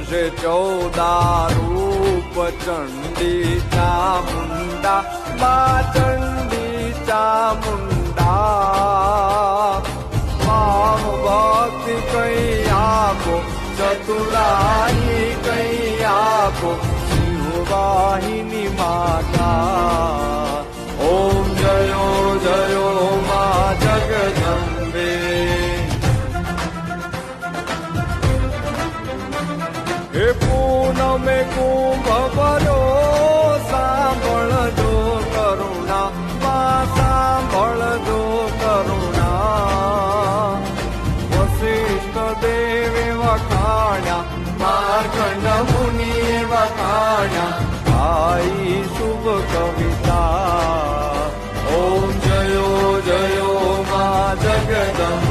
જે 14 રૂપ ચંડી ચામુંડા મા ચંડી ચામુંડા મામ ભક્તિ કઈ આપો ચતુરાઈ કઈ આપો શિવવાહિની માતા ઓમ જયો જયો મા જગદંબે હે પૂનમે કુંભ ભરો સાંભળજો કરુણા મા સાંભળજો કરુણા વસિષ્ઠ દેવે વખાણ્યા માર્કંડ મુનિએ વખાણ્યા આઈ શુભ કવિતા ઓમ જયો જયો મા જગદંબે